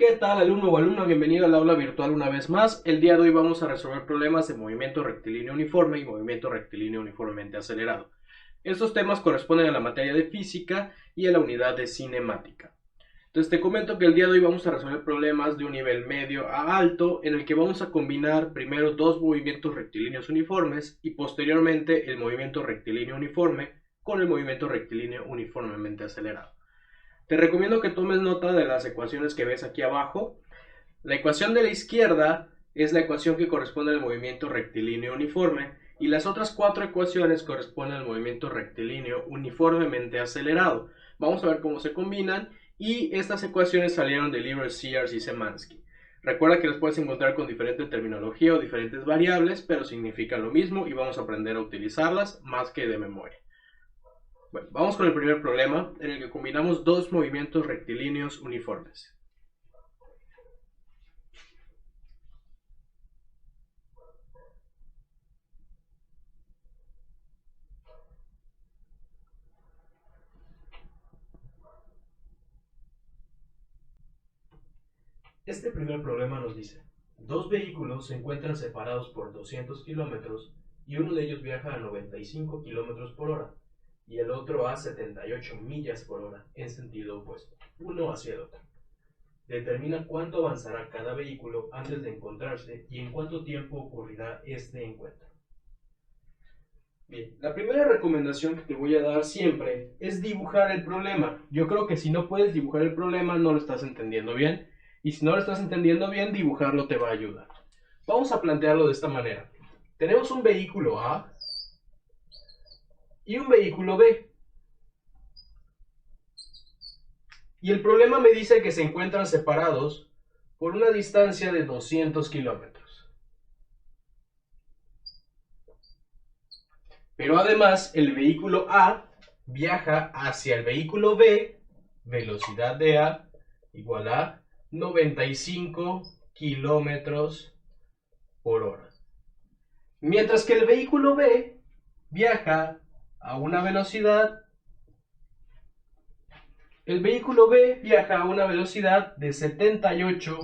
¿Qué tal, alumno o alumna? Bienvenido al aula virtual una vez más. El día de hoy vamos a resolver problemas de movimiento rectilíneo uniforme y movimiento rectilíneo uniformemente acelerado. Estos temas corresponden a la materia de física y a la unidad de cinemática. Entonces te comento que el día de hoy vamos a resolver problemas de un nivel medio a alto en el que vamos a combinar primero dos movimientos rectilíneos uniformes y posteriormente el movimiento rectilíneo uniforme con el movimiento rectilíneo uniformemente acelerado. Te recomiendo que tomes nota de las ecuaciones que ves aquí abajo. La ecuación de la izquierda es la ecuación que corresponde al movimiento rectilíneo uniforme y las otras cuatro ecuaciones corresponden al movimiento rectilíneo uniformemente acelerado. Vamos a ver cómo se combinan y estas ecuaciones salieron del libro de Sears y Szymanski. Recuerda que las puedes encontrar con diferente terminología o diferentes variables, pero significan lo mismo y vamos a aprender a utilizarlas más que de memoria. Bueno, vamos con el primer problema en el que combinamos dos movimientos rectilíneos uniformes. Este primer problema nos dice, dos vehículos se encuentran separados por 200 kilómetros y uno de ellos viaja a 95 kilómetros por hora y el otro a 78 millas por hora en sentido opuesto, uno hacia el otro. Determina cuánto avanzará cada vehículo antes de encontrarse y en cuánto tiempo ocurrirá este encuentro. Bien, la primera recomendación que te voy a dar siempre es dibujar el problema. Yo creo que si no puedes dibujar el problema no lo estás entendiendo bien. Y si no lo estás entendiendo bien, dibujarlo te va a ayudar. Vamos a plantearlo de esta manera. Tenemos un vehículo A y un vehículo B. Y el problema me dice que se encuentran separados por una distancia de 200 kilómetros. Pero además el vehículo A viaja hacia el vehículo B, velocidad de A igual a 95 kilómetros por hora. Mientras que el vehículo B viaja a una velocidad, el vehículo B viaja a una velocidad de 78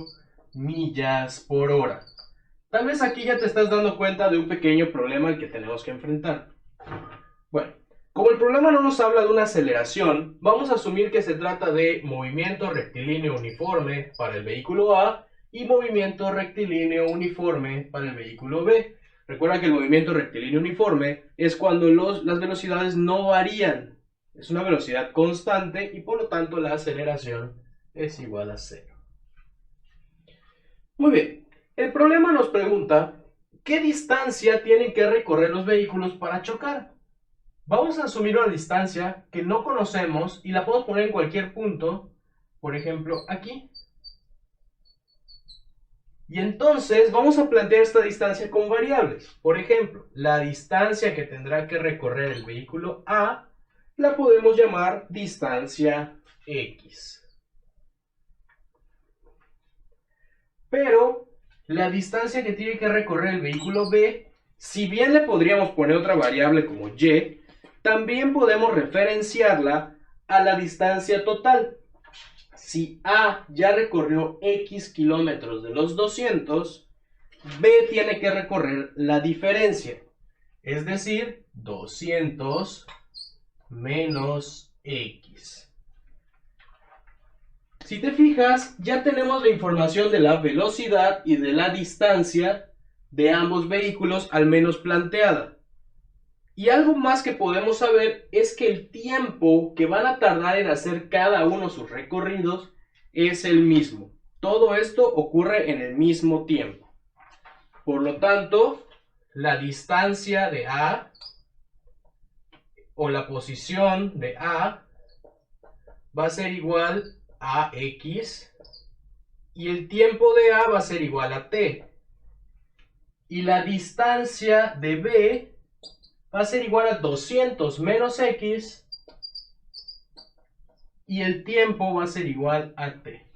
millas por hora. Tal vez aquí ya te estás dando cuenta de un pequeño problema al que tenemos que enfrentar. Bueno, como el problema no nos habla de una aceleración, vamos a asumir que se trata de movimiento rectilíneo uniforme para el vehículo A y movimiento rectilíneo uniforme para el vehículo B. Recuerda que el movimiento rectilíneo uniforme es cuando las velocidades no varían. Es una velocidad constante y por lo tanto la aceleración es igual a cero. Muy bien, el problema nos pregunta ¿qué distancia tienen que recorrer los vehículos para chocar? Vamos a asumir una distancia que no conocemos y la podemos poner en cualquier punto, por ejemplo aquí. Y entonces vamos a plantear esta distancia con variables. Por ejemplo, la distancia que tendrá que recorrer el vehículo A la podemos llamar distancia X. Pero la distancia que tiene que recorrer el vehículo B, si bien le podríamos poner otra variable como Y, también podemos referenciarla a la distancia total. Si A ya recorrió X kilómetros de los 200, B tiene que recorrer la diferencia, es decir, 200 menos X. Si te fijas, ya tenemos la información de la velocidad y de la distancia de ambos vehículos al menos planteada. Y algo más que podemos saber es que el tiempo que van a tardar en hacer cada uno sus recorridos es el mismo. Todo esto ocurre en el mismo tiempo. Por lo tanto, la distancia de A o la posición de A va a ser igual a X y el tiempo de A va a ser igual a T. Y la distancia de B va a ser igual a 200 menos X y el tiempo va a ser igual a T.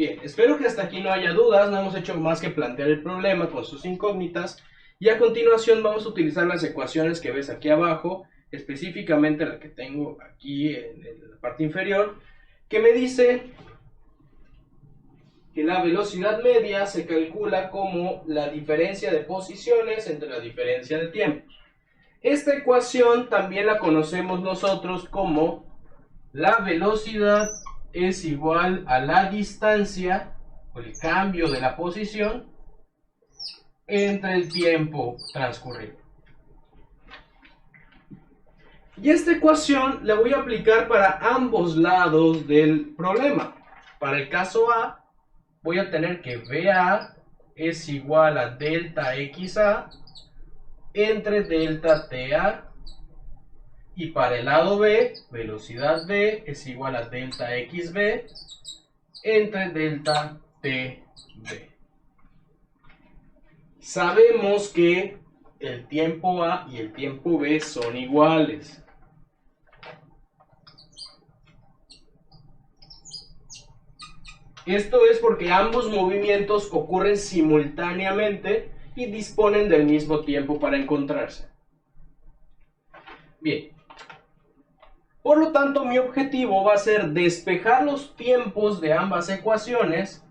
Bien, espero que hasta aquí no haya dudas, no hemos hecho más que plantear el problema con sus incógnitas y a continuación vamos a utilizar las ecuaciones que ves aquí abajo, específicamente la que tengo aquí en la parte inferior, que me dice que la velocidad media se calcula como la diferencia de posiciones entre la diferencia de tiempos. Esta ecuación también la conocemos nosotros como la velocidad es igual a la distancia o el cambio de la posición entre el tiempo transcurrido. Y esta ecuación la voy a aplicar para ambos lados del problema. Para el caso A, voy a tener que VA es igual a delta XA entre delta TA. Y para el lado B, velocidad V es igual a delta XB entre delta TB. Sabemos que el tiempo A y el tiempo B son iguales. Esto es porque ambos movimientos ocurren simultáneamente y disponen del mismo tiempo para encontrarse. Bien. Por lo tanto, mi objetivo va a ser despejar los tiempos de ambas ecuaciones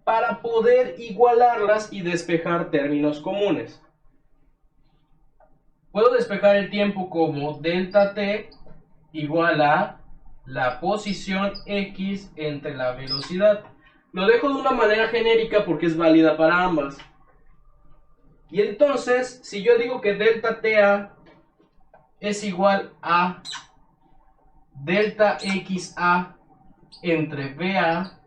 para poder igualarlas y despejar términos comunes. Puedo despejar el tiempo como delta t igual a la posición x entre la velocidad. Lo dejo de una manera genérica porque es válida para ambas. Y entonces, si yo digo que delta ta es igual a delta XA entre BA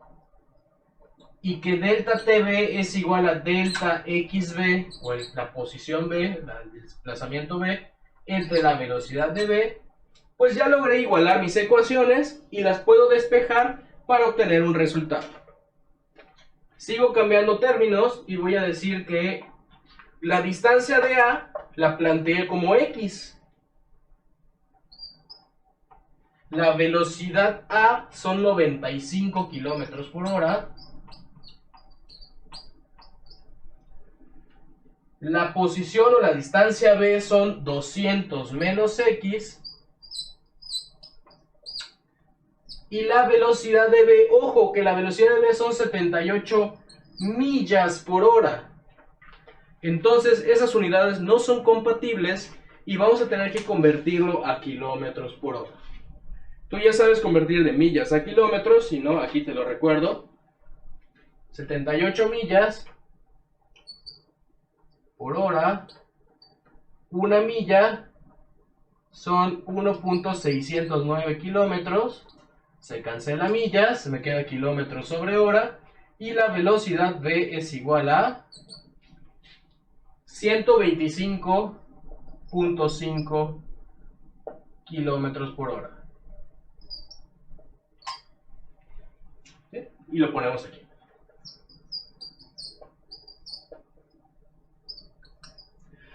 y que delta TB es igual a delta XB o la posición B, el desplazamiento B entre la velocidad de B, pues ya logré igualar mis ecuaciones y las puedo despejar para obtener un resultado. Sigo cambiando términos y voy a decir que la distancia de A la planteé como X. La velocidad A son 95 km por hora. La posición o la distancia B son 200 menos X. Y la velocidad de B, ojo que la velocidad de B son 78 millas por hora. Entonces esas unidades no son compatibles y vamos a tener que convertirlo a kilómetros por hora. Tú ya sabes convertir de millas a kilómetros, si no, aquí te lo recuerdo. 78 millas por hora, una milla son 1.609 kilómetros, se cancela millas, se me queda kilómetros sobre hora, y la velocidad V es igual a 125.5 kilómetros por hora. Y lo ponemos aquí.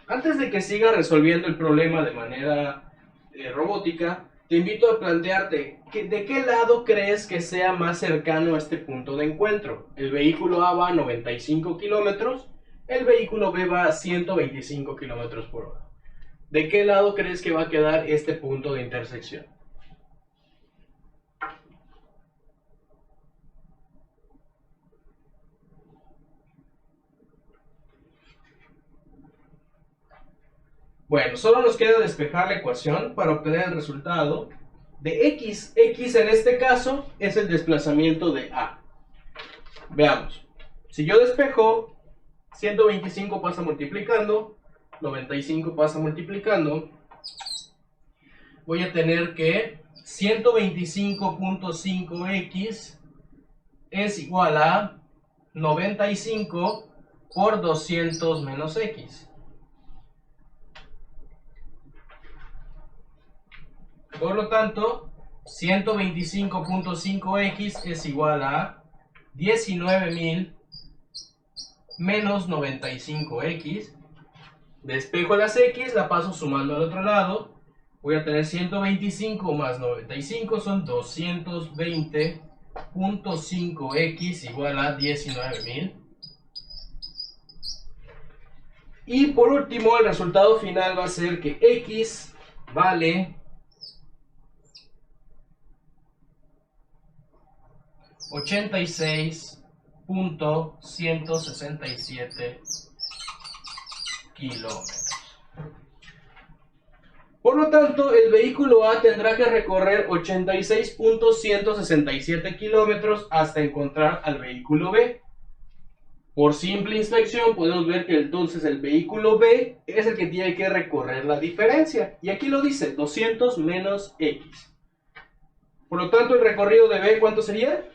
Antes de que siga resolviendo el problema de manera robótica, te invito a plantearte de qué lado crees que sea más cercano a este punto de encuentro. El vehículo A va a 95 kilómetros, el vehículo B va a 125 kilómetros por hora. ¿De qué lado crees que va a quedar este punto de intersección? Bueno, solo nos queda despejar la ecuación para obtener el resultado de X. X en este caso es el desplazamiento de A. Veamos. Si yo despejo, 125 pasa multiplicando, 95 pasa multiplicando, voy a tener que 125.5x es igual a 95 por 200 menos x. Por lo tanto, 125.5x es igual a 19.000 menos 95x. Despejo las x, la paso sumando al otro lado. Voy a tener 125 más 95 son 220 0.5x igual a 19.000. Y por último, el resultado final va a ser que x vale 86.167 kilómetros. Por lo tanto, el vehículo A tendrá que recorrer 86.167 kilómetros hasta encontrar al vehículo B. Por simple inspección podemos ver que entonces el vehículo B es el que tiene que recorrer la diferencia. Y aquí lo dice, 200 menos X. Por lo tanto, el recorrido de B, ¿cuánto sería?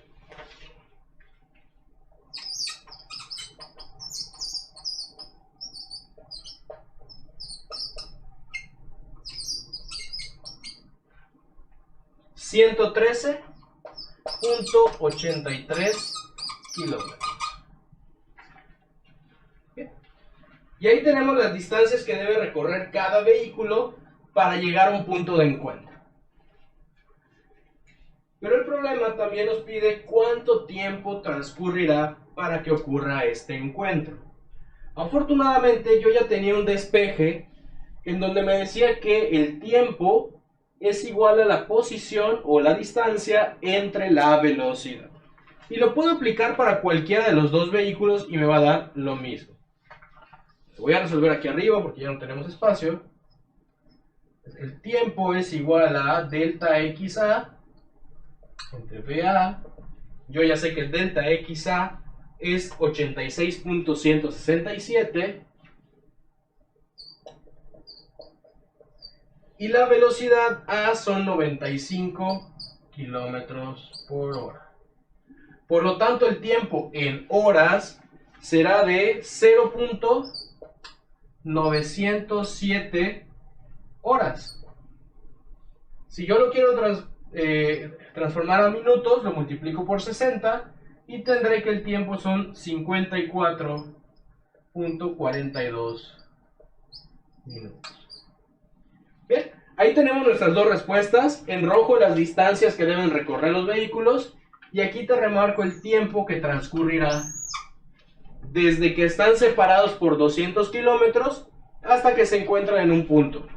$113.83 kilómetros. Y ahí tenemos las distancias que debe recorrer cada vehículo para llegar a un punto de encuentro. Pero el problema también nos pide cuánto tiempo transcurrirá para que ocurra este encuentro. Afortunadamente yo ya tenía un despeje en donde me decía que el tiempo es igual a la posición o la distancia entre la velocidad. Y lo puedo aplicar para cualquiera de los dos vehículos y me va a dar lo mismo. Lo voy a resolver aquí arriba porque ya no tenemos espacio. El tiempo es igual a delta XA entre BA. Yo ya sé que el delta XA es 86.167. Y la velocidad A son 95 kilómetros por hora. Por lo tanto, el tiempo en horas será de 0.907 horas. Si yo lo quiero transformar a minutos, lo multiplico por 60 y tendré que el tiempo son 54.42 minutos. Bien, ahí tenemos nuestras dos respuestas. En rojo las distancias que deben recorrer los vehículos y aquí te remarco el tiempo que transcurrirá desde que están separados por 200 kilómetros hasta que se encuentran en un punto.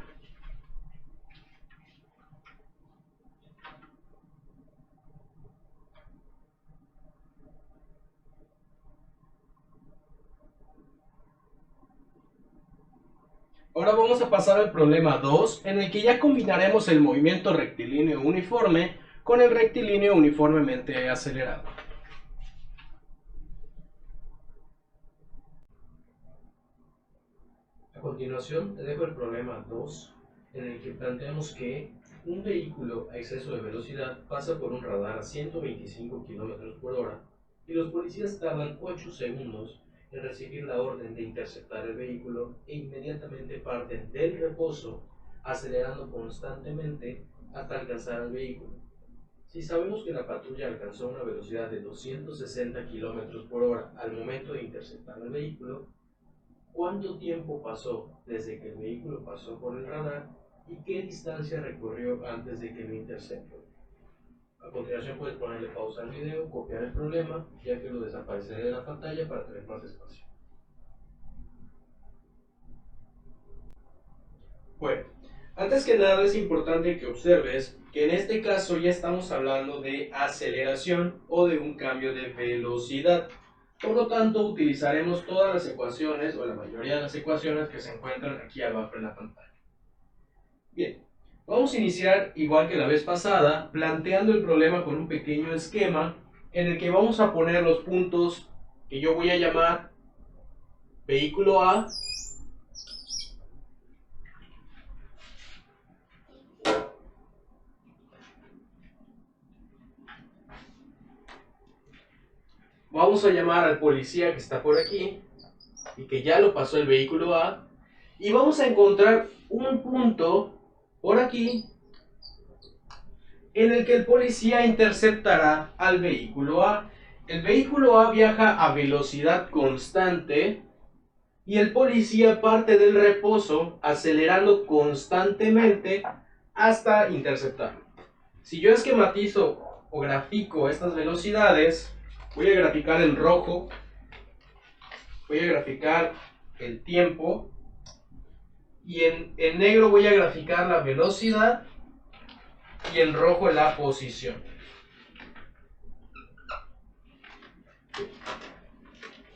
Ahora vamos a pasar al problema 2, en el que ya combinaremos el movimiento rectilíneo uniforme con el rectilíneo uniformemente acelerado. A continuación te dejo el problema 2, en el que planteamos que un vehículo a exceso de velocidad pasa por un radar a 125 km por hora y los policías tardan 8 segundos en recibir la orden de interceptar el vehículo e inmediatamente parten del reposo acelerando constantemente hasta alcanzar al vehículo. Si sabemos que la patrulla alcanzó una velocidad de 260 km por hora al momento de interceptar el vehículo, ¿cuánto tiempo pasó desde que el vehículo pasó por el radar y qué distancia recorrió antes de que lo interceptó? A continuación puedes ponerle pausa al video, copiar el problema, ya que lo desapareceré de la pantalla para tener más espacio. Bueno, antes que nada es importante que observes que en este caso ya estamos hablando de aceleración o de un cambio de velocidad. Por lo tanto, utilizaremos todas las ecuaciones o la mayoría de las ecuaciones que se encuentran aquí abajo en la pantalla. Bien. Vamos a iniciar, igual que la vez pasada, planteando el problema con un pequeño esquema en el que vamos a poner los puntos que yo voy a llamar vehículo A, vamos a llamar al policía que está por aquí y que ya lo pasó el vehículo A, y vamos a encontrar un punto por aquí en el que el policía interceptará al vehículo A. El vehículo A viaja a velocidad constante y el policía parte del reposo acelerando constantemente hasta interceptarlo. Si yo esquematizo o grafico estas velocidades, voy a graficar en rojo, voy a graficar el tiempo, y en negro voy a graficar la velocidad, y en rojo la posición.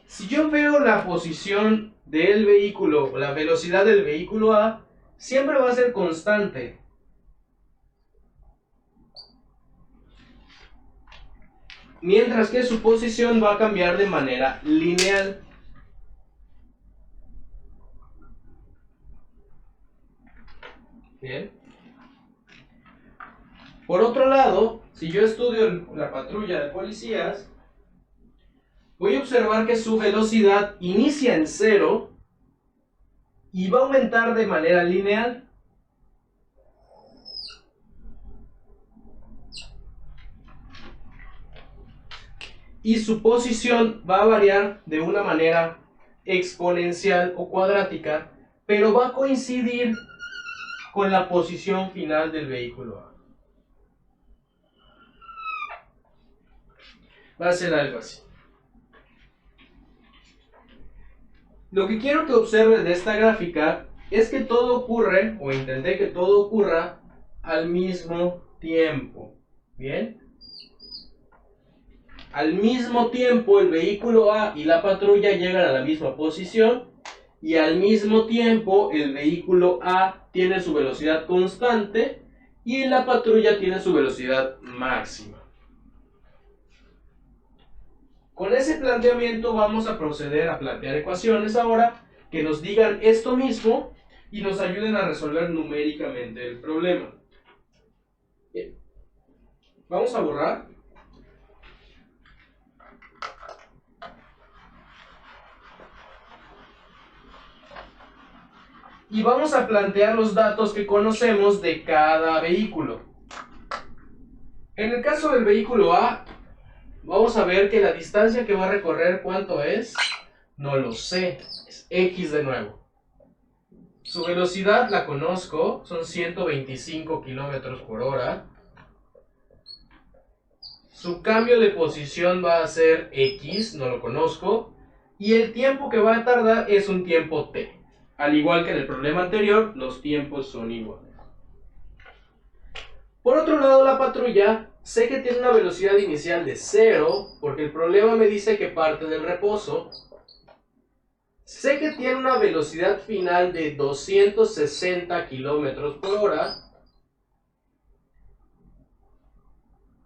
Si yo veo la posición del vehículo, la velocidad del vehículo A, siempre va a ser constante. Mientras que su posición va a cambiar de manera lineal. Bien. Por otro lado, si yo estudio la patrulla de policías, voy a observar que su velocidad inicia en 0 y va a aumentar de manera lineal. Y su posición va a variar de una manera exponencial o cuadrática, pero va a coincidir con la posición final del vehículo A. Va a ser algo así. Lo que quiero que observes de esta gráfica es que todo ocurre, o intenté que todo ocurra, al mismo tiempo. ¿Bien? Al mismo tiempo el vehículo A y la patrulla llegan a la misma posición, y al mismo tiempo el vehículo A tiene su velocidad constante y la patrulla tiene su velocidad máxima. Con ese planteamiento vamos a proceder a plantear ecuaciones ahora que nos digan esto mismo y nos ayuden a resolver numéricamente el problema. Bien. Vamos a borrar. Y vamos a plantear los datos que conocemos de cada vehículo. En el caso del vehículo A, vamos a ver que la distancia que va a recorrer, ¿cuánto es? No lo sé, es X de nuevo. Su velocidad la conozco, son 125 km por hora. Su cambio de posición va a ser X, no lo conozco. Y el tiempo que va a tardar es un tiempo T. Al igual que en el problema anterior, los tiempos son iguales. Por otro lado, la patrulla, sé que tiene una velocidad inicial de 0, porque el problema me dice que parte del reposo. Sé que tiene una velocidad final de 260 km por hora.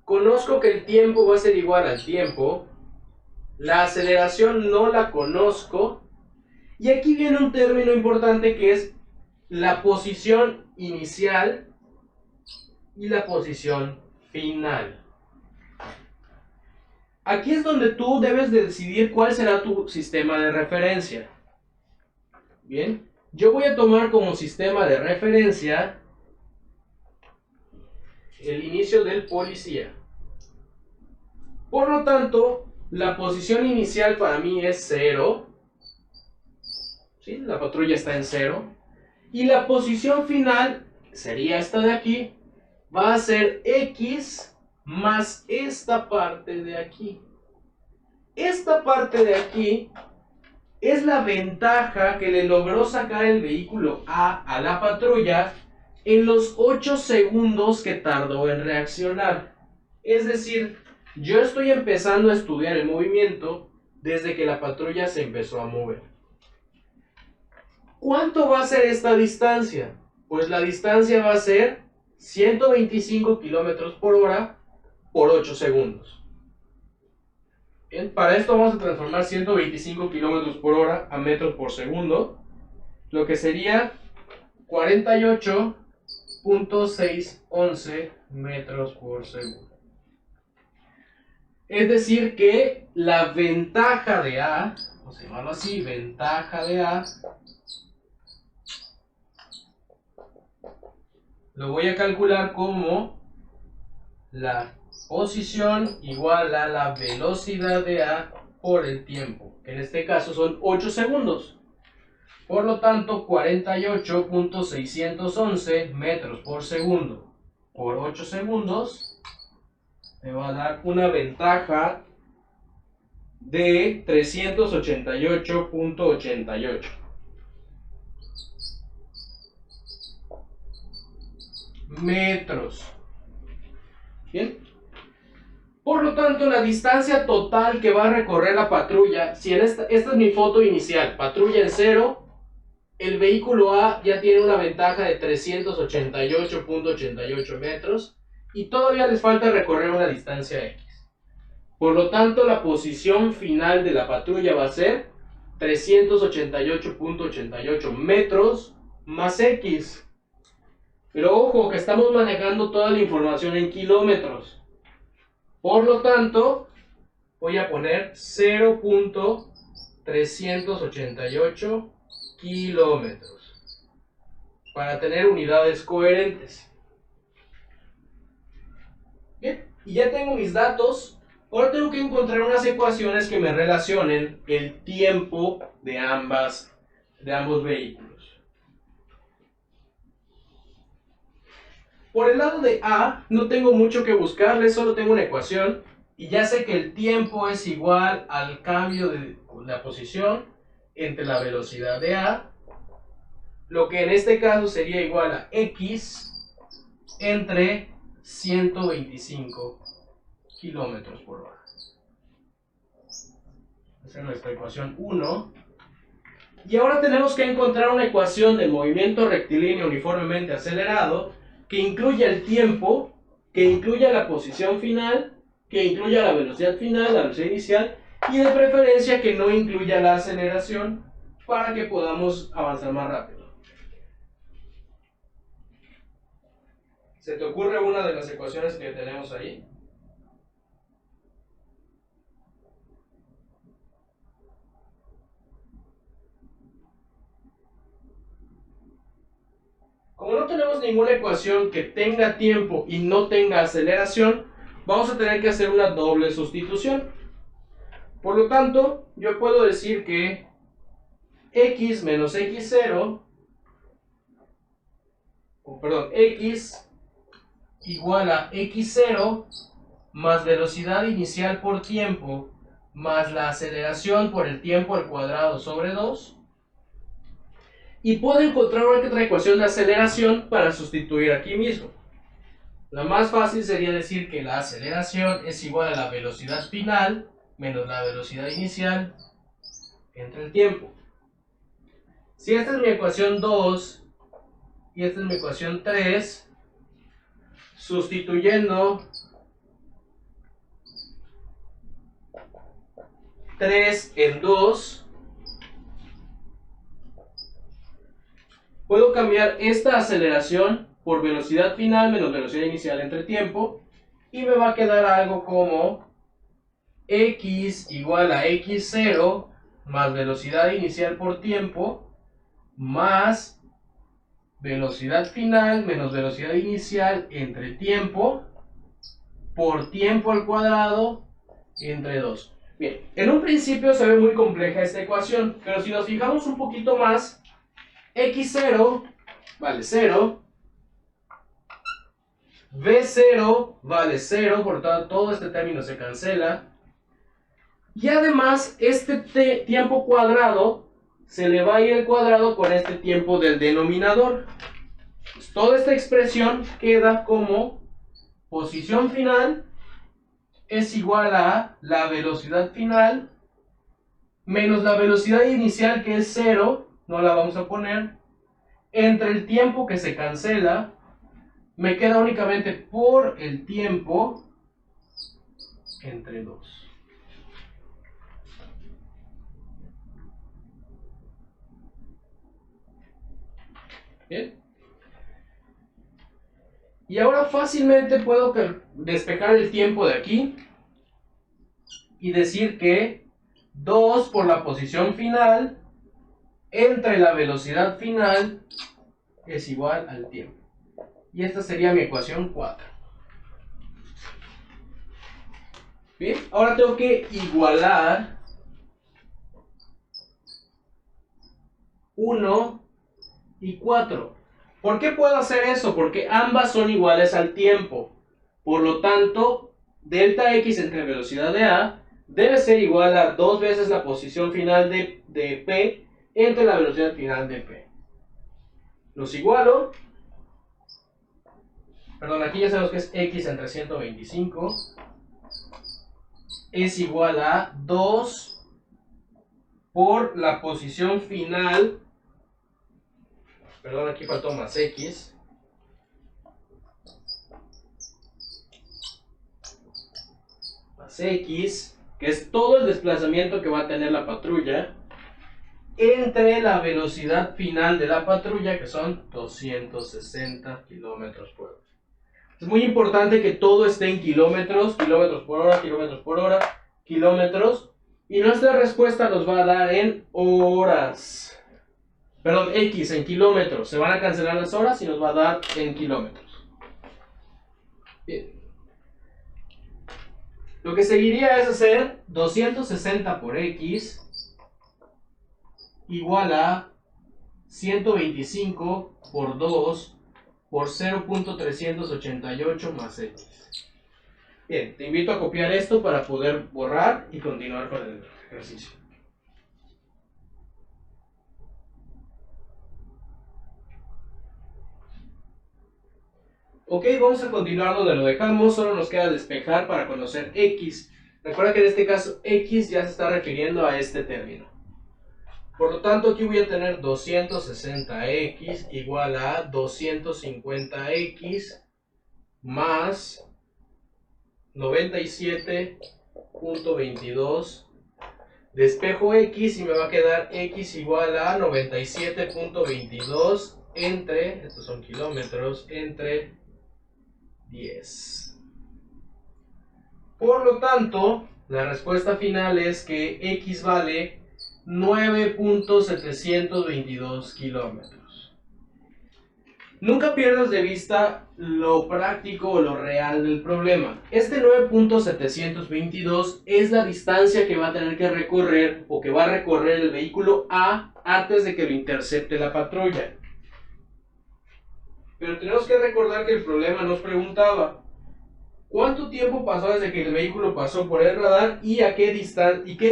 Conozco que el tiempo va a ser igual al tiempo. La aceleración no la conozco. Y aquí viene un término importante que es la posición inicial y la posición final. Aquí es donde tú debes de decidir cuál será tu sistema de referencia. Bien, yo voy a tomar como sistema de referencia el inicio del policía. Por lo tanto, la posición inicial para mí es 0. ¿Sí? La patrulla está en 0. Y la posición final, sería esta de aquí, va a ser X más esta parte de aquí. Esta parte de aquí es la ventaja que le logró sacar el vehículo A la patrulla en los 8 segundos que tardó en reaccionar. Es decir, yo estoy empezando a estudiar el movimiento desde que la patrulla se empezó a mover. ¿Cuánto va a ser esta distancia? Pues la distancia va a ser 125 km por hora por 8 segundos. Bien, para esto vamos a transformar 125 km por hora a metros por segundo, lo que sería 48.611 metros por segundo. Es decir que la ventaja de A, vamos a llamarlo así, ventaja de A, lo voy a calcular como la posición igual a la velocidad de A por el tiempo. En este caso son 8 segundos. Por lo tanto, 48.611 metros por segundo por 8 segundos me va a dar una ventaja de 388.88 metros. Bien. Por lo tanto, la distancia total que va a recorrer la patrulla, si en esta es mi foto inicial, patrulla en 0, el vehículo A ya tiene una ventaja de 388.88 metros y todavía les falta recorrer una distancia X. Por lo tanto, la posición final de la patrulla va a ser 388.88 metros más X. Pero ojo, que estamos manejando toda la información en kilómetros. Por lo tanto, voy a poner 0.388 kilómetros para tener unidades coherentes. Bien, y ya tengo mis datos. Ahora tengo que encontrar unas ecuaciones que me relacionen el tiempo de ambos vehículos. Por el lado de A, no tengo mucho que buscarle, solo tengo una ecuación y ya sé que el tiempo es igual al cambio de la posición entre la velocidad de A, lo que en este caso sería igual a X entre 125 kilómetros por hora. Esa es nuestra ecuación 1. Y ahora tenemos que encontrar una ecuación del movimiento rectilíneo uniformemente acelerado que incluya el tiempo, que incluya la posición final, que incluya la velocidad final, la velocidad inicial, y de preferencia que no incluya la aceleración para que podamos avanzar más rápido. ¿Se te ocurre una de las ecuaciones que tenemos ahí? Como no tenemos ninguna ecuación que tenga tiempo y no tenga aceleración, vamos a tener que hacer una doble sustitución. Por lo tanto, yo puedo decir que x menos x0, x igual a x0 más velocidad inicial por tiempo más la aceleración por el tiempo al cuadrado sobre 2. Y puedo encontrar otra ecuación de aceleración para sustituir aquí mismo. La más fácil sería decir que la aceleración es igual a la velocidad final menos la velocidad inicial entre el tiempo. Si esta es mi ecuación 2 y esta es mi ecuación 3, sustituyendo 3 en 2, puedo cambiar esta aceleración por velocidad final menos velocidad inicial entre tiempo y me va a quedar algo como x igual a x0 más velocidad inicial por tiempo más velocidad final menos velocidad inicial entre tiempo por tiempo al cuadrado entre 2. Bien, en un principio se ve muy compleja esta ecuación, pero si nos fijamos un poquito más, x0 vale 0, v0 vale 0, por lo tanto todo este término se cancela. Y además este tiempo cuadrado se le va a ir el cuadrado con este tiempo del denominador. Pues toda esta expresión queda como posición final es igual a la velocidad final menos la velocidad inicial que es 0, no la vamos a poner, entre el tiempo que se cancela, me queda únicamente por el tiempo entre 2. ¿Bien? Y ahora fácilmente puedo despejar el tiempo de aquí y decir que 2 por la posición final entre la velocidad final es igual al tiempo. Y esta sería mi ecuación 4. Bien, ahora tengo que igualar 1 y 4. ¿Por qué puedo hacer eso? Porque ambas son iguales al tiempo. Por lo tanto, delta X entre velocidad de A debe ser igual a 2 veces la posición final de P entre la velocidad final de P. Los igualo. Perdón, aquí ya sabemos que es X entre 125. Es igual a 2 por la posición final. Perdón, aquí faltó más X. Más X, que es todo el desplazamiento que va a tener la patrulla, entre la velocidad final de la patrulla, que son 260 kilómetros por hora. Es muy importante que todo esté en kilómetros, kilómetros por hora, kilómetros por hora, kilómetros. Y nuestra respuesta nos va a dar en horas. Perdón, X en kilómetros. Se van a cancelar las horas y nos va a dar en kilómetros. Bien. Lo que seguiría es hacer 260 por X igual a 125 por 2 por 0.388 más X. Bien, te invito a copiar esto para poder borrar y continuar con el ejercicio. Ok, vamos a continuar donde lo dejamos, solo nos queda despejar para conocer X. Recuerda que en este caso X ya se está refiriendo a este término. Por lo tanto, aquí voy a tener 260x igual a 250x más 97.22. Despejo x y me va a quedar x igual a 97.22 entre, estos son kilómetros, entre 10. Por lo tanto, la respuesta final es que x vale 9.722 kilómetros. Nunca pierdas de vista lo práctico o lo real del problema. Este 9.722 es la distancia que va a tener que recorrer o que va a recorrer el vehículo A antes de que lo intercepte la patrulla. Pero tenemos que recordar que el problema nos preguntaba ¿cuánto tiempo pasó desde que el vehículo pasó por el radar y qué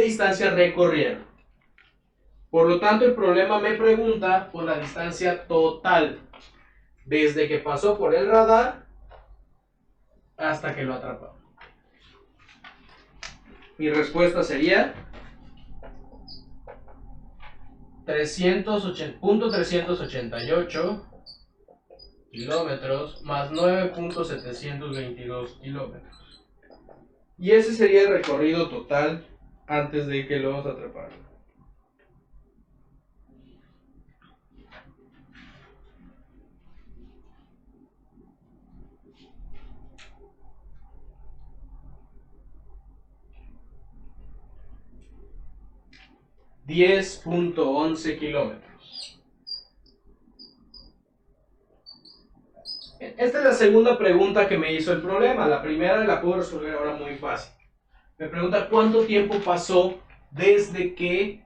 distancia recorrieron? Por lo tanto, el problema me pregunta por la distancia total, desde que pasó por el radar hasta que lo atraparon. Mi respuesta sería 388 kilómetros más 9.722 kilómetros. Y ese sería el recorrido total antes de que los atraparan. $10.11 kilómetros. Esta es la segunda pregunta que me hizo el problema. La primera la puedo resolver ahora muy fácil. Me pregunta cuánto tiempo pasó desde que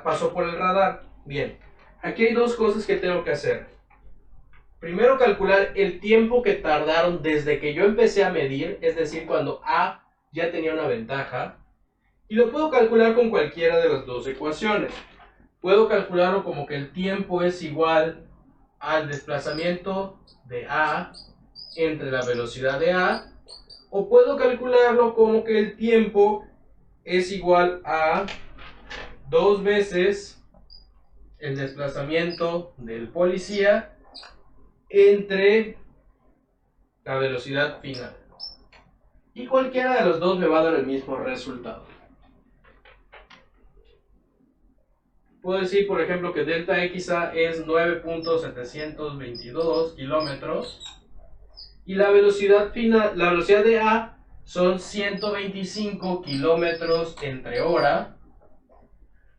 pasó por el radar. Bien, aquí hay dos cosas que tengo que hacer. Primero, calcular el tiempo que tardaron desde que yo empecé a medir, es decir, cuando A ya tenía una ventaja. Y lo puedo calcular con cualquiera de las dos ecuaciones. Puedo calcularlo como que el tiempo es igual al desplazamiento de A entre la velocidad de A. O puedo calcularlo como que el tiempo es igual a 2 veces el desplazamiento del policía entre la velocidad final. Y cualquiera de los dos me va a dar el mismo resultado. Puedo decir, por ejemplo, que delta XA es 9.722 kilómetros y la velocidad final, la velocidad de A son 125 kilómetros entre hora.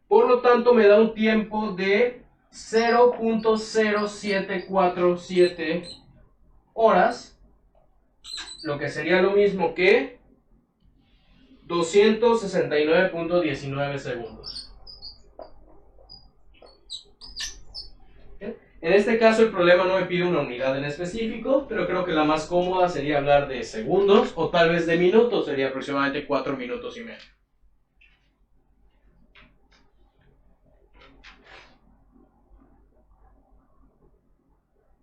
Por lo tanto, me da un tiempo de 0.0747 horas, lo que sería lo mismo que 269.19 segundos. En este caso el problema no me pide una unidad en específico, pero creo que la más cómoda sería hablar de segundos o tal vez de minutos, sería aproximadamente 4 minutos y medio.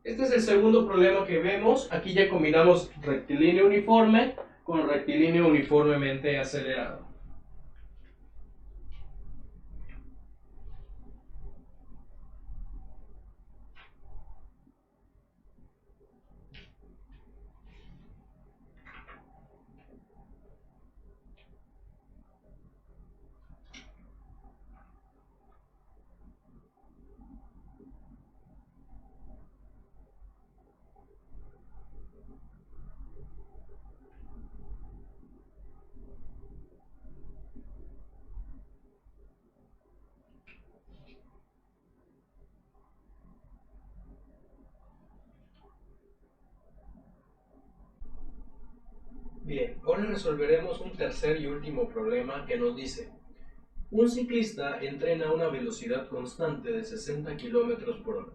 Este es el segundo problema que vemos. Aquí ya combinamos rectilíneo uniforme con rectilíneo uniformemente acelerado. Bien, ahora resolveremos un tercer y último problema que nos dice: un ciclista entrena a una velocidad constante de 60 km por hora.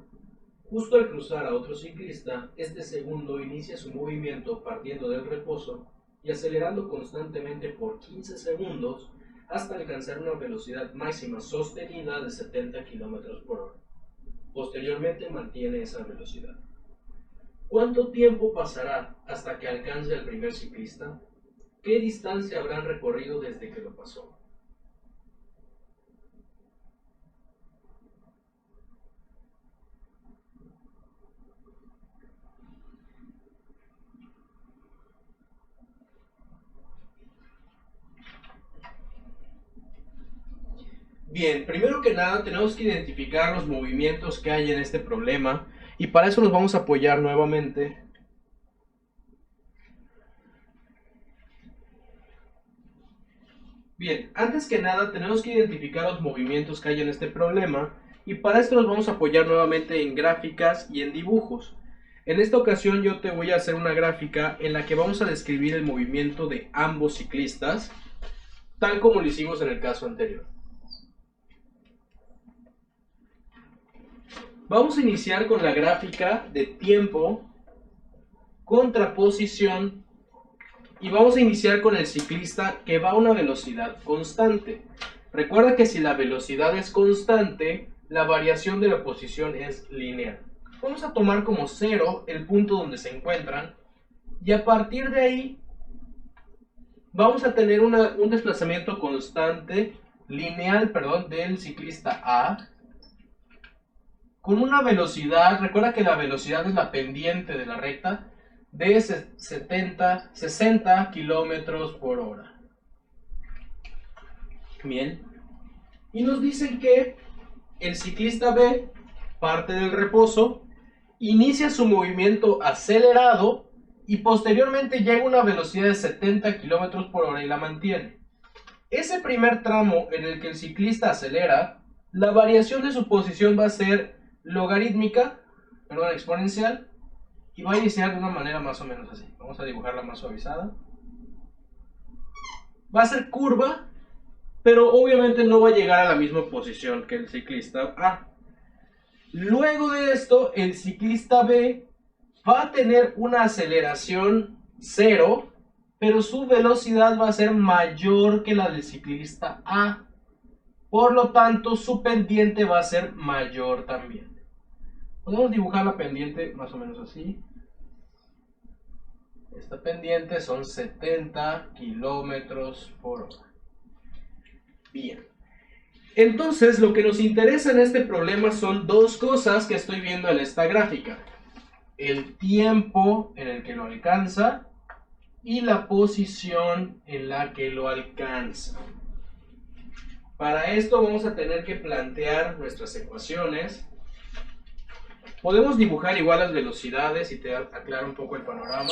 Justo al cruzar a otro ciclista, este segundo inicia su movimiento partiendo del reposo y acelerando constantemente por 15 segundos hasta alcanzar una velocidad máxima sostenida de 70 km por hora. Posteriormente mantiene esa velocidad. ¿Cuánto tiempo pasará hasta que alcance al primer ciclista? ¿Qué distancia habrán recorrido desde que lo pasó? Bien, primero que nada tenemos que identificar los movimientos que hay en este problema y para eso nos vamos a apoyar nuevamente Bien, antes que nada tenemos que identificar los movimientos que hay en este problema y para esto nos vamos a apoyar nuevamente en gráficas y en dibujos. En esta ocasión yo te voy a hacer una gráfica en la que vamos a describir el movimiento de ambos ciclistas, tal como lo hicimos en el caso anterior. Vamos a iniciar con la gráfica de tiempo, contraposición, y vamos a iniciar con el ciclista que va a una velocidad constante. Recuerda que si la velocidad es constante, la variación de la posición es lineal. Vamos a tomar como 0 el punto donde se encuentran y a partir de ahí vamos a tener un desplazamiento constante, lineal, del ciclista A con una velocidad. Recuerda que la velocidad es la pendiente de la recta, de 60 kilómetros por hora. Bien, y nos dicen que el ciclista B parte del reposo, inicia su movimiento acelerado y posteriormente llega a una velocidad de 70 kilómetros por hora y la mantiene. Ese primer tramo en el que el ciclista acelera, la variación de su posición va a ser exponencial, y va a iniciar de una manera más o menos así. Vamos a dibujarla más suavizada. Va a ser curva, pero obviamente no va a llegar a la misma posición que el ciclista A. Luego de esto, el ciclista B va a tener una aceleración 0, pero su velocidad va a ser mayor que la del ciclista A. Por lo tanto, su pendiente va a ser mayor también. Podemos dibujar la pendiente más o menos así. Esta pendiente son 70 kilómetros por hora. Bien. Entonces, lo que nos interesa en este problema son dos cosas que estoy viendo en esta gráfica: el tiempo en el que lo alcanza y la posición en la que lo alcanza. Para esto vamos a tener que plantear nuestras ecuaciones. Podemos dibujar igual las velocidades y te aclaro un poco el panorama.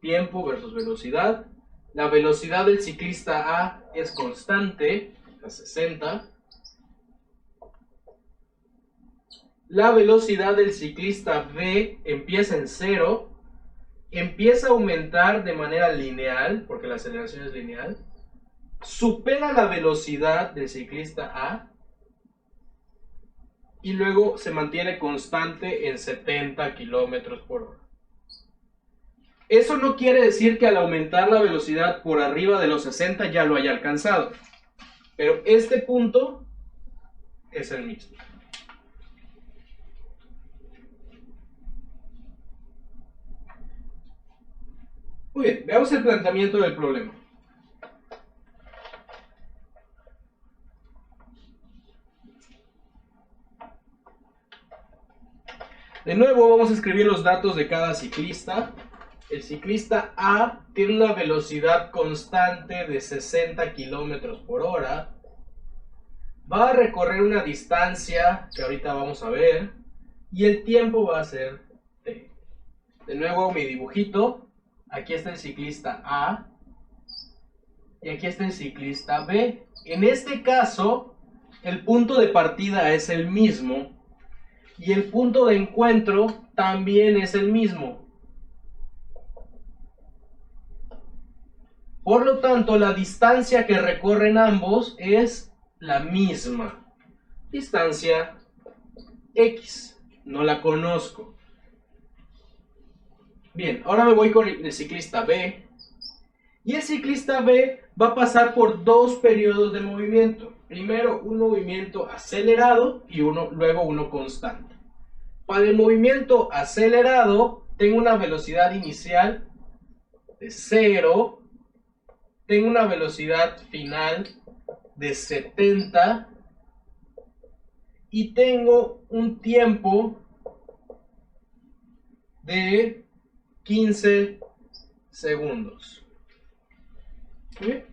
Tiempo versus velocidad. La velocidad del ciclista A es constante, a 60. La velocidad del ciclista B empieza en 0, empieza a aumentar de manera lineal, porque la aceleración es lineal, supera la velocidad del ciclista A y luego se mantiene constante en 70 kilómetros por hora. Eso no quiere decir que al aumentar la velocidad por arriba de los 60 ya lo haya alcanzado, pero este punto es el mismo. Muy bien, veamos el planteamiento del problema. De nuevo vamos a escribir los datos de cada ciclista. El ciclista A tiene una velocidad constante de 60 kilómetros por hora. Va a recorrer una distancia que ahorita vamos a ver. Y el tiempo va a ser T. De nuevo mi dibujito. Aquí está el ciclista A. Y aquí está el ciclista B. En este caso, el punto de partida es el mismo. Y el punto de encuentro también es el mismo. Por lo tanto, la distancia que recorren ambos es la misma. Distancia X. No la conozco. Bien, ahora me voy con el ciclista B. Y el ciclista B va a pasar por dos periodos de movimiento. Primero un movimiento acelerado y luego uno constante. Para el movimiento acelerado tengo una velocidad inicial de 0. Tengo una velocidad final de 70. Y tengo un tiempo de 15 segundos. ¿Sí?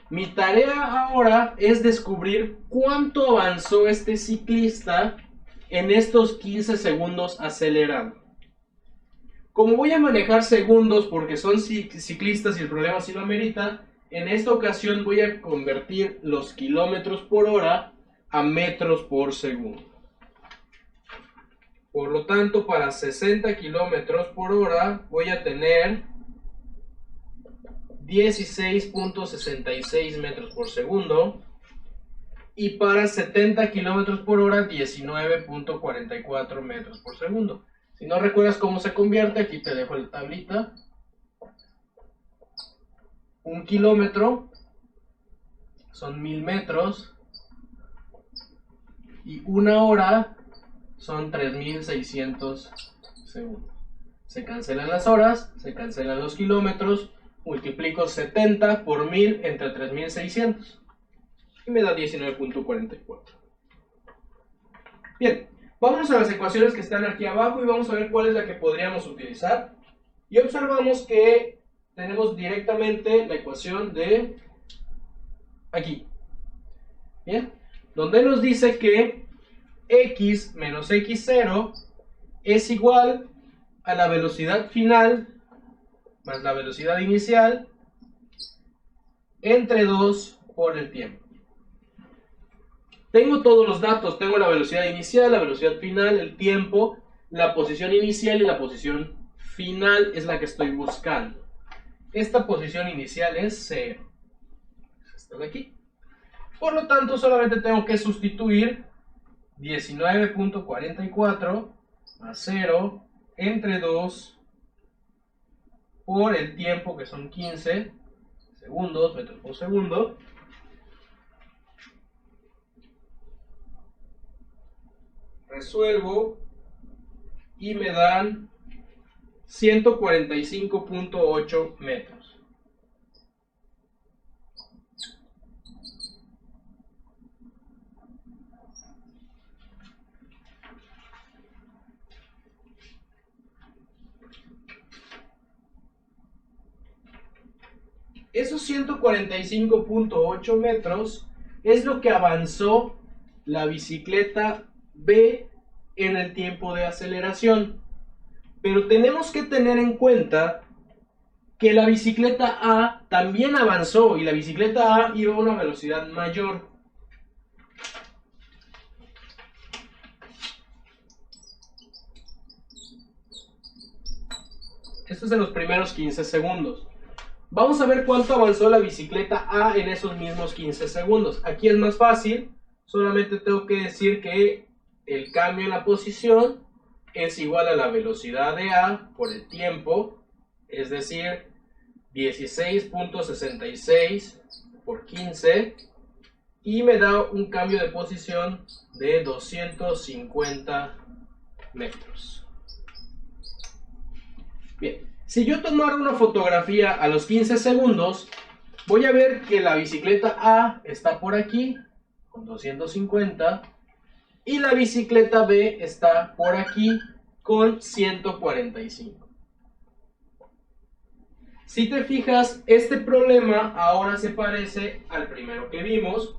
Mi tarea ahora es descubrir cuánto avanzó este ciclista en estos 15 segundos acelerando. Como voy a manejar segundos porque son ciclistas y el problema sí lo amerita, en esta ocasión voy a convertir los kilómetros por hora a metros por segundo. Por lo tanto, para 60 kilómetros por hora voy a tener 16.66 metros por segundo. Y para 70 kilómetros por hora, 19.44 metros por segundo. Si no recuerdas cómo se convierte, aquí te dejo la tablita. Un kilómetro son 1000 metros. Y una hora son 3600 segundos. Se cancelan las horas, se cancelan los kilómetros. Multiplico 70 por 1000 entre 3600. Y me da 19.44. Bien, vamos a las ecuaciones que están aquí abajo y vamos a ver cuál es la que podríamos utilizar. Y observamos que tenemos directamente la ecuación de aquí. Bien, donde nos dice que x menos x0 es igual a la velocidad final más la velocidad inicial entre 2 por el tiempo. Tengo todos los datos, tengo la velocidad inicial, la velocidad final, el tiempo, la posición inicial y la posición final es la que estoy buscando. Esta posición inicial es 0. Esta de aquí. Por lo tanto, solamente tengo que sustituir 19.44 a 0 entre 2 por el tiempo, que son 15 segundos, metros por segundo. Resuelvo y me dan 145.8 metros. Esos 145.8 metros es lo que avanzó la bicicleta B en el tiempo de aceleración. Pero tenemos que tener en cuenta que la bicicleta A también avanzó y la bicicleta A iba a una velocidad mayor. Esto es en los primeros 15 segundos. Vamos a ver cuánto avanzó la bicicleta A en esos mismos 15 segundos. Aquí es más fácil, solamente tengo que decir que el cambio en la posición es igual a la velocidad de A por el tiempo, es decir, 16.66 por 15, y me da un cambio de posición de 250 metros. Bien, si yo tomara una fotografía a los 15 segundos, voy a ver que la bicicleta A está por aquí con 250 y la bicicleta B está por aquí con 145. Si te fijas, este problema ahora se parece al primero que vimos,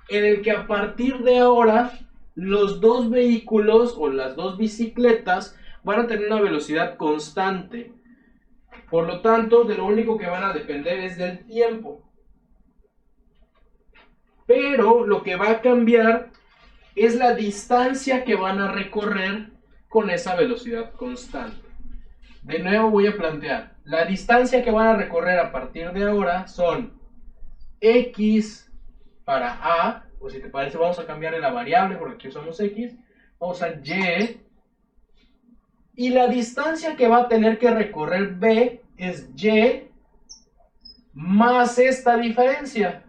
en el que a partir de ahora los dos vehículos o las dos bicicletas van a tener una velocidad constante. Por lo tanto, de lo único que van a depender es del tiempo. Pero lo que va a cambiar es la distancia que van a recorrer con esa velocidad constante. De nuevo voy a plantear, la distancia que van a recorrer a partir de ahora son X para A, o si te parece vamos a cambiarle la variable porque aquí usamos X, vamos a Y, y la distancia que va a tener que recorrer B es Y más esta diferencia.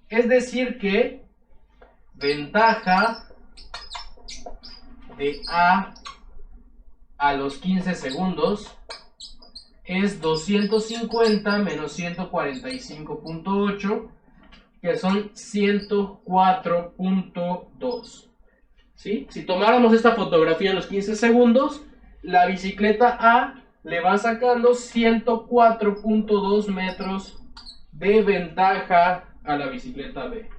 Es decir que ventaja de A los 15 segundos es 250 menos 145.8, que son 104.2. ¿Sí? Si tomáramos esta fotografía a los 15 segundos, la bicicleta A le va sacando 104.2 metros de ventaja a la bicicleta B.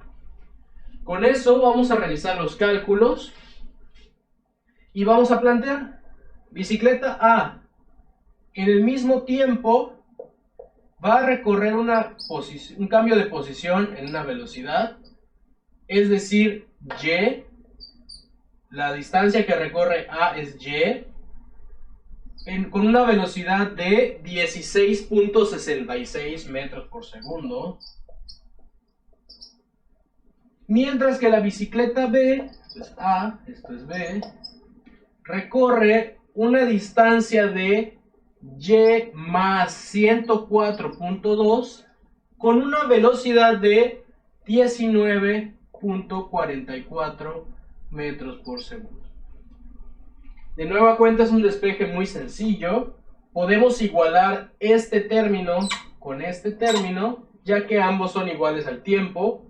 Con eso vamos a realizar los cálculos y vamos a plantear: bicicleta A en el mismo tiempo va a recorrer un cambio de posición en una velocidad, es decir, Y, la distancia que recorre A es Y, con una velocidad de 16.66 metros por segundo, mientras que la bicicleta B, esto es A, esto es B, recorre una distancia de Y más 104.2 con una velocidad de 19.44 metros por segundo. De nueva cuenta es un despeje muy sencillo. Podemos igualar este término con este término, ya que ambos son iguales al tiempo.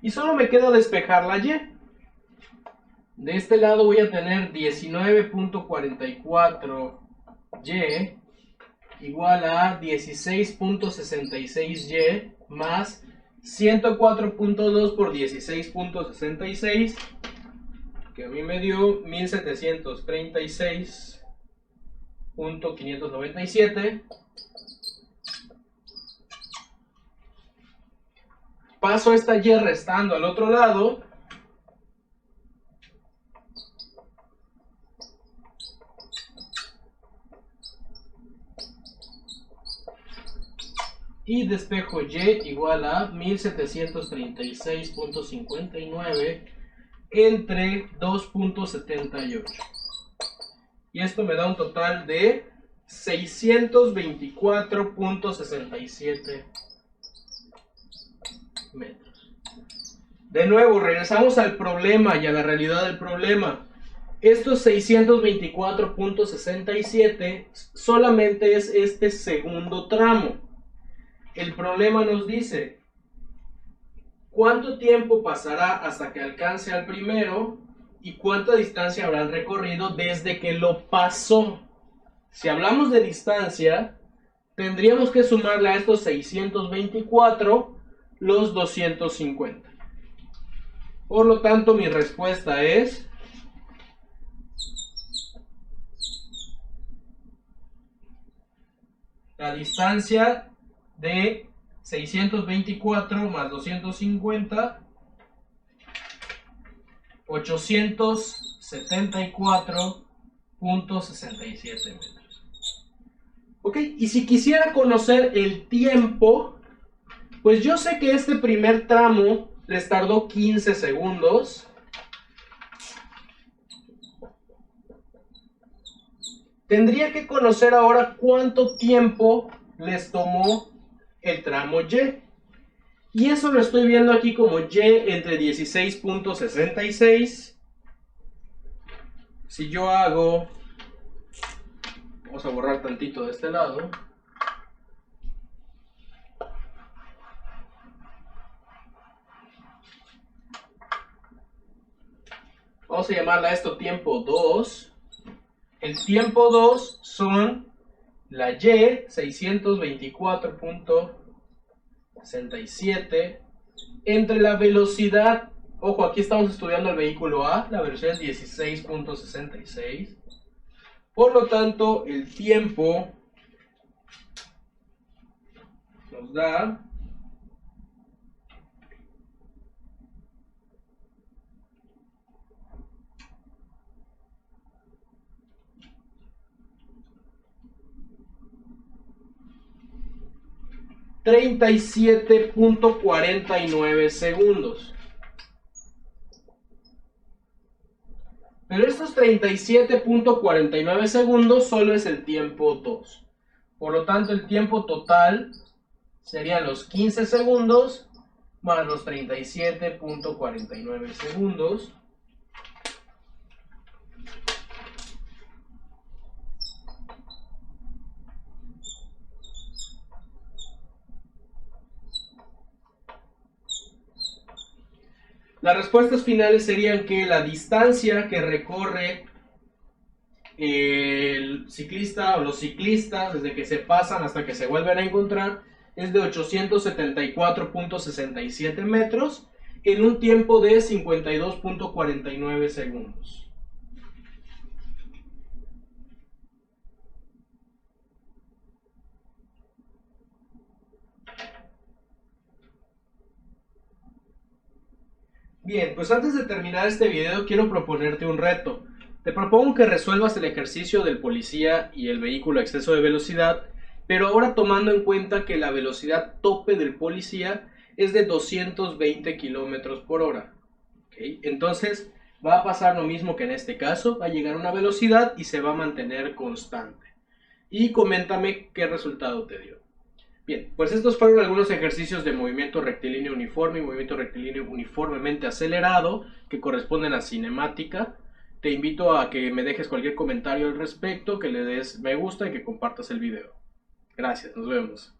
Y solo me queda despejar la Y. De este lado voy a tener 19.44Y igual a 16.66Y más 104.2 por 16.66, que a mí me dio 1736.597. Paso esta Y restando al otro lado. Y despejo Y igual a 1736.59 entre 2.78. Y esto me da un total de 624.67 metros. De nuevo, regresamos al problema y a la realidad del problema. Estos 624.67 solamente es este segundo tramo. El problema nos dice cuánto tiempo pasará hasta que alcance al primero y cuánta distancia habrán recorrido desde que lo pasó. Si hablamos de distancia, tendríamos que sumarle a estos 624 los 250. Por lo tanto, mi respuesta es la distancia de 624 más 250, 874.67 metros. Ok, y si quisiera conocer el tiempo, pues yo sé que este primer tramo les tardó 15 segundos. Tendría que conocer ahora cuánto tiempo les tomó el tramo Y. Y eso lo estoy viendo aquí como Y entre 16.66. Si yo hago, vamos a borrar tantito de este lado. Vamos a llamarle a esto tiempo 2. El tiempo 2 son la Y, 624.67, entre la velocidad, ojo, aquí estamos estudiando el vehículo A, la velocidad es 16.66. Por lo tanto, el tiempo nos da 37.49 segundos. Pero estos 37.49 segundos solo es el tiempo 2. Por lo tanto, el tiempo total serían los 15 segundos más los 37.49 segundos. Las respuestas finales serían que la distancia que recorre el ciclista o los ciclistas desde que se pasan hasta que se vuelven a encontrar es de 874.67 metros en un tiempo de 52.49 segundos. Bien, pues antes de terminar este video quiero proponerte un reto. Te propongo que resuelvas el ejercicio del policía y el vehículo a exceso de velocidad, pero ahora tomando en cuenta que la velocidad tope del policía es de 220 km por hora. ¿Okay? Entonces va a pasar lo mismo que en este caso, va a llegar a una velocidad y se va a mantener constante. Y coméntame qué resultado te dio. Bien, pues estos fueron algunos ejercicios de movimiento rectilíneo uniforme y movimiento rectilíneo uniformemente acelerado que corresponden a cinemática. Te invito a que me dejes cualquier comentario al respecto, que le des me gusta y que compartas el video. Gracias, nos vemos.